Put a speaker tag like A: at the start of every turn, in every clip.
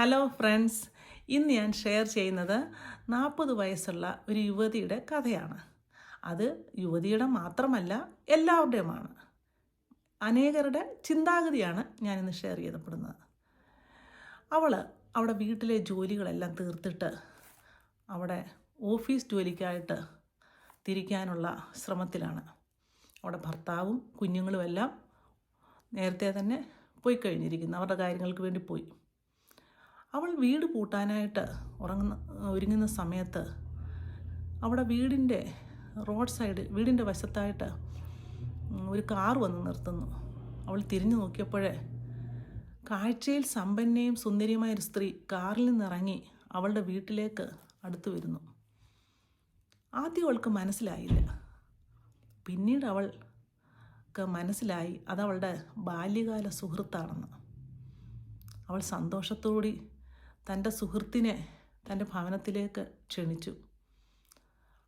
A: Hello friends, ഇന്ന് ഞാൻ share ചെയ്യുന്നത് 40 വയസ്സുള്ള ഒരു യുവതിയുടെ കഥയാണ്. അത് യുവതിയുടെ മാത്രമല്ല, എല്ലാവരുടെയുമാണ്. അനേകരുടെ ചിന്താഗതിയാണ് ഞാനിന്ന് ഷെയർ ചെയ്യപ്പെടുന്നത്. അവിടെ വീട്ടിലെ ജോലികളെല്ലാം തീർത്തിട്ട് അവിടെ ഓഫീസ് ജോലിക്കായിട്ട് തിരിക്കാനുള്ള ശ്രമത്തിലാണ്. അവിടെ ഭർത്താവും കുഞ്ഞുങ്ങളും എല്ലാം നേരത്തെ തന്നെ പോയി കഴിഞ്ഞിരിക്കുന്നു, അവരുടെ കാര്യങ്ങൾക്ക് വേണ്ടി പോയി. അവൾ വീട് പൂട്ടാനായിട്ട് ഒരുങ്ങുന്ന സമയത്ത് അവിടെ വീടിൻ്റെ റോഡ് സൈഡ്, വീടിൻ്റെ വശത്തായിട്ട് ഒരു കാർ വന്ന് നിർത്തുന്നു. അവൾ തിരിഞ്ഞു നോക്കിയപ്പോഴേ കാഴ്ചയിൽ സമ്പന്നയും സുന്ദരിയുമായ ഒരു സ്ത്രീ കാറിൽ നിന്നിറങ്ങി അവളുടെ വീട്ടിലേക്ക് അടുത്തു വരുന്നു. ആദ്യം അവൾക്ക് മനസ്സിലായില്ല. പിന്നീട് അവൾക്ക് മനസ്സിലായി അതവളുടെ ബാല്യകാല സുഹൃത്താണെന്ന്. അവൾ സന്തോഷത്തോടെ തൻ്റെ സുഹൃത്തിനെ തൻ്റെ ഭവനത്തിലേക്ക് ക്ഷണിച്ചു.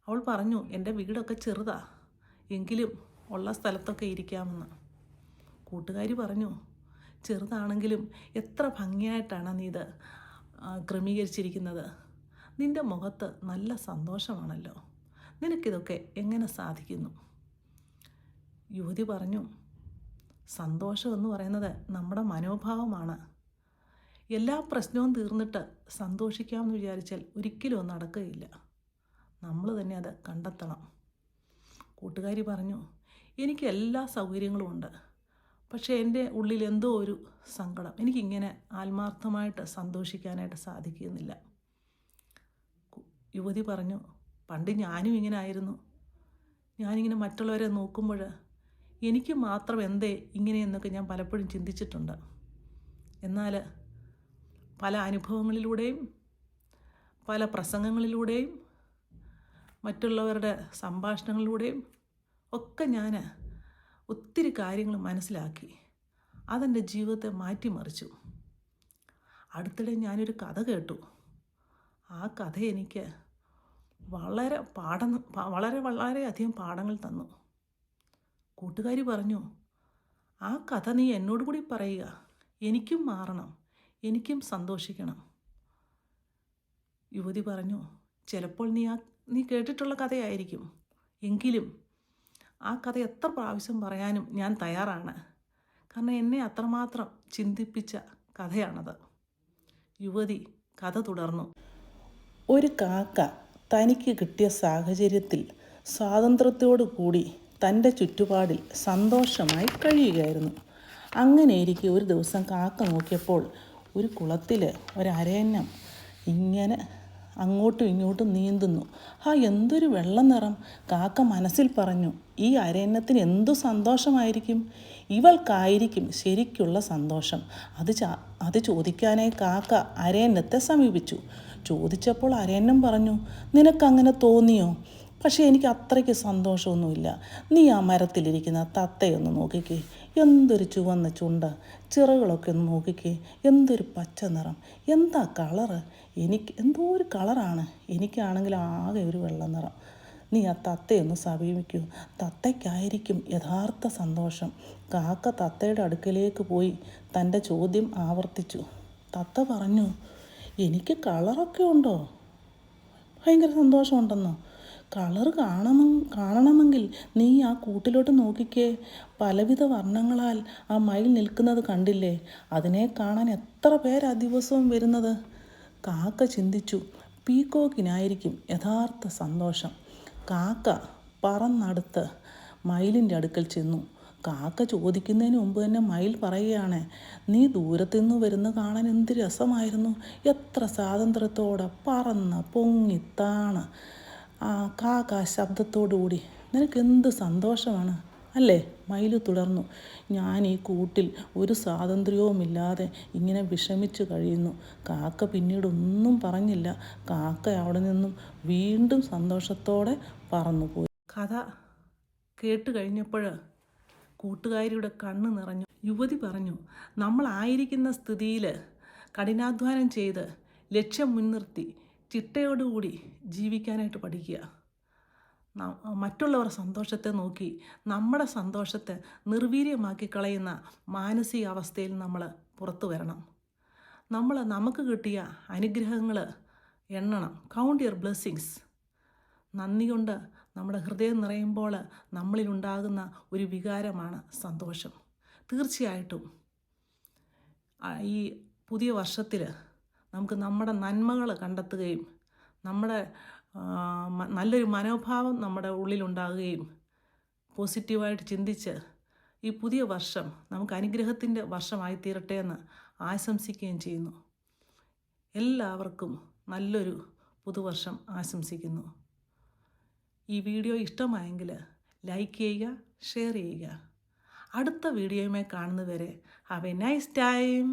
A: അവൾ പറഞ്ഞു, എൻ്റെ വീടൊക്കെ ചെറുതാ, എങ്കിലും ഉള്ള സ്ഥലത്തൊക്കെ ഇരിക്കാമെന്ന്. കൂട്ടുകാരി പറഞ്ഞു, ചെറുതാണെങ്കിലും എത്ര ഭംഗിയായിട്ടാണ് നീ ഇത് ക്രമീകരിച്ചിരിക്കുന്നത്. നിൻ്റെ മുഖത്ത് നല്ല സന്തോഷമാണല്ലോ, നിനക്കിതൊക്കെ എങ്ങനെ സാധിക്കുന്നു? യുവതി പറഞ്ഞു, സന്തോഷം എന്ന് പറയുന്നത് നമ്മുടെ മനോഭാവമാണ്. എല്ലാ പ്രശ്നവും തീർന്നിട്ട് സന്തോഷിക്കാമെന്ന് വിചാരിച്ചാൽ ഒരിക്കലും നടക്കുകയില്ല. നമ്മൾ തന്നെ അത് കണ്ടെത്തണം. കൂട്ടുകാരി പറഞ്ഞു, എനിക്ക് എല്ലാ സൗകര്യങ്ങളും ഉണ്ട്, പക്ഷേ എൻ്റെ ഉള്ളിൽ എന്തോ ഒരു സങ്കടം. എനിക്കിങ്ങനെ ആത്മാർത്ഥമായിട്ട് സന്തോഷിക്കാനായിട്ട് സാധിക്കുന്നില്ല. യുവതി പറഞ്ഞു, പണ്ട് ഞാനും ഇങ്ങനെ ആയിരുന്നു. ഞാനിങ്ങനെ മറ്റുള്ളവരെ നോക്കുമ്പോൾ എനിക്ക് മാത്രം എന്തേ ഇങ്ങനെയെന്നൊക്കെ ഞാൻ പലപ്പോഴും ചിന്തിച്ചിട്ടുണ്ട്. എന്നാൽ പല അനുഭവങ്ങളിലൂടെയും പല പ്രസംഗങ്ങളിലൂടെയും മറ്റുള്ളവരുടെ സംഭാഷണങ്ങളിലൂടെയും ഒക്കെ ഞാൻ ഒത്തിരി കാര്യങ്ങൾ മനസ്സിലാക്കി. അതെൻ്റെ ജീവിതത്തെ മാറ്റിമറിച്ചു. അടുത്തിടെ ഞാനൊരു കഥ കേട്ടു. ആ കഥ എനിക്ക് വളരെയധികം പാഠങ്ങൾ തന്നു. കൂട്ടുകാരി പറഞ്ഞു, ആ കഥ നീ എന്നോട് കൂടി പറയുക, എനിക്കും മാറണം, എനിക്കും സന്തോഷിക്കണം. യുവതി പറഞ്ഞു, ചിലപ്പോൾ നീ കേട്ടിട്ടുള്ള കഥയായിരിക്കും, എങ്കിലും ആ കഥ എത്ര പ്രാവശ്യം പറയാനും ഞാൻ തയ്യാറാണ്. കാരണം എന്നെ അത്രമാത്രം ചിന്തിപ്പിച്ച കഥയാണത്. യുവതി കഥ തുടർന്നു. ഒരു കാക്ക തനിക്ക് കിട്ടിയ സാഹചര്യത്തിൽ സ്വാതന്ത്ര്യത്തോടു കൂടി തൻ്റെ ചുറ്റുപാടിൽ സന്തോഷമായി കഴിയുകയായിരുന്നു. അങ്ങനെയിരിക്കെ ഒരു ദിവസം കാക്ക നോക്കിയപ്പോൾ ഒരു കുളത്തിൽ ഒരരയന്നം ഇങ്ങനെ അങ്ങോട്ടും ഇങ്ങോട്ടും നീന്തുന്നു. എന്തൊരു വെള്ള നിറം! കാക്ക മനസ്സിൽ പറഞ്ഞു, ഈ അരയന്നത്തിന് എന്തു സന്തോഷമായിരിക്കും! ഇവൾക്കായിരിക്കും ശരിക്കുള്ള സന്തോഷം. അത് ചോദിക്കാനായി കാക്ക അരയന്നത്തെ സമീപിച്ചു. ചോദിച്ചപ്പോൾ അരയന്നം പറഞ്ഞു, നിനക്കങ്ങനെ തോന്നിയോ? പക്ഷേ എനിക്ക് അത്രയ്ക്ക് സന്തോഷമൊന്നുമില്ല. നീ ആ മരത്തിലിരിക്കുന്ന തത്തയൊന്ന് നോക്കിക്കേ, എന്തൊരു ചുവന്ന ചുണ്ട, ചിറകളൊക്കെ ഒന്ന് നോക്കിക്കേ, എന്തൊരു പച്ച നിറം, എന്താ കളറ്! എന്തോ ഒരു കളറാണ്. എനിക്കാണെങ്കിൽ ആകെ ഒരു വെള്ള നിറം. നീ ആ തത്തയൊന്ന് സമീപിക്കൂ, തത്തയ്ക്കായിരിക്കും യഥാർത്ഥ സന്തോഷം. കാക്ക തത്തയുടെ അടുക്കലേക്ക് പോയി തൻ്റെ ചോദ്യം ആവർത്തിച്ചു. തത്ത പറഞ്ഞു, എനിക്ക് കളറൊക്കെ ഉണ്ടോ? ഭയങ്കര സന്തോഷമുണ്ടെന്നോ? കളർ കാണണമെങ്കിൽ നീ ആ കൂട്ടിലോട്ട് നോക്കിക്കേ, പലവിധ വർണ്ണങ്ങളാൽ ആ മയിൽ നിൽക്കുന്നത് കണ്ടില്ലേ? അതിനെ കാണാൻ എത്ര പേരാ ദിവസവും വരുന്നത്? കാക്ക ചിന്തിച്ചു, പീക്കോക്കിനായിരിക്കും യഥാർത്ഥ സന്തോഷം. കാക്ക പറന്നടുത്ത് മയിലിൻ്റെ അടുക്കൽ ചെന്നു. കാക്ക ചോദിക്കുന്നതിന് മുമ്പ് തന്നെ മയിൽ പറയുകയാണ്, നീ ദൂരത്തുനിന്ന് വരുന്ന കാണാൻ എന്ത് രസമായിരുന്നു! എത്ര സ്വാതന്ത്ര്യത്തോടെ പറന്ന് പൊങ്ങിത്താണ് ആ കാക്ക ശബ്ദത്തോടുകൂടി, നിനക്ക് എന്ത് സന്തോഷമാണ് അല്ലേ? മയിൽ തുടർന്നു, ഞാൻ ഈ കൂട്ടിൽ ഒരു സ്വാതന്ത്ര്യവുമില്ലാതെ ഇങ്ങനെ വിഷമിച്ചു കഴിയുന്നു. കാക്ക പിന്നീട് ഒന്നും പറഞ്ഞില്ല. കാക്ക അവിടെ നിന്നും വീണ്ടും സന്തോഷത്തോടെ പറന്നുപോയി. കഥ കേട്ട് കഴിഞ്ഞപ്പോൾ കൂട്ടുകാരിയുടെ കണ്ണ് നിറഞ്ഞു. യുവതി പറഞ്ഞു, നമ്മളായിരിക്കുന്ന സ്ഥിതിയിൽ കഠിനാധ്വാനം ചെയ്ത് ലക്ഷ്യം മുൻനിർത്തി ചിട്ടയോടുകൂടി ജീവിക്കാനായിട്ട് പഠിക്കുക. മറ്റുള്ളവരുടെ സന്തോഷത്തെ നോക്കി നമ്മുടെ സന്തോഷത്തെ നിർവീര്യമാക്കി കളയുന്ന മാനസിക അവസ്ഥയിൽ നമ്മൾ പുറത്തു വരണം. നമുക്ക് കിട്ടിയ അനുഗ്രഹങ്ങൾ എണ്ണണം. Count your blessings. നന്ദി കൊണ്ട് നമ്മുടെ ഹൃദയം നിറയുമ്പോൾ നമ്മളിലുണ്ടാകുന്ന ഒരു വികാരമാണ് സന്തോഷം. തീർച്ചയായിട്ടും ഈ പുതിയ വർഷത്തിൽ നമുക്ക് നമ്മുടെ നന്മകൾ കണ്ടെത്തുകയും നമ്മുടെ നല്ലൊരു മനോഭാവം നമ്മുടെ ഉള്ളിലുണ്ടാകുകയും പോസിറ്റീവായിട്ട് ചിന്തിച്ച് ഈ പുതിയ വർഷം നമുക്ക് അനുഗ്രഹത്തിൻ്റെ വർഷമായി തീരട്ടെ എന്ന് ആശംസിക്കുകയും ചെയ്യുന്നു. എല്ലാവർക്കും നല്ലൊരു പുതുവർഷം ആശംസിക്കുന്നു. ഈ വീഡിയോ ഇഷ്ടമായെങ്കിൽ ലൈക്ക് ചെയ്യുക, ഷെയർ ചെയ്യുക. അടുത്ത വീഡിയോയുമായി കാണുന്നതുവരെ ഹാവ് എ നൈസ് ടൈം.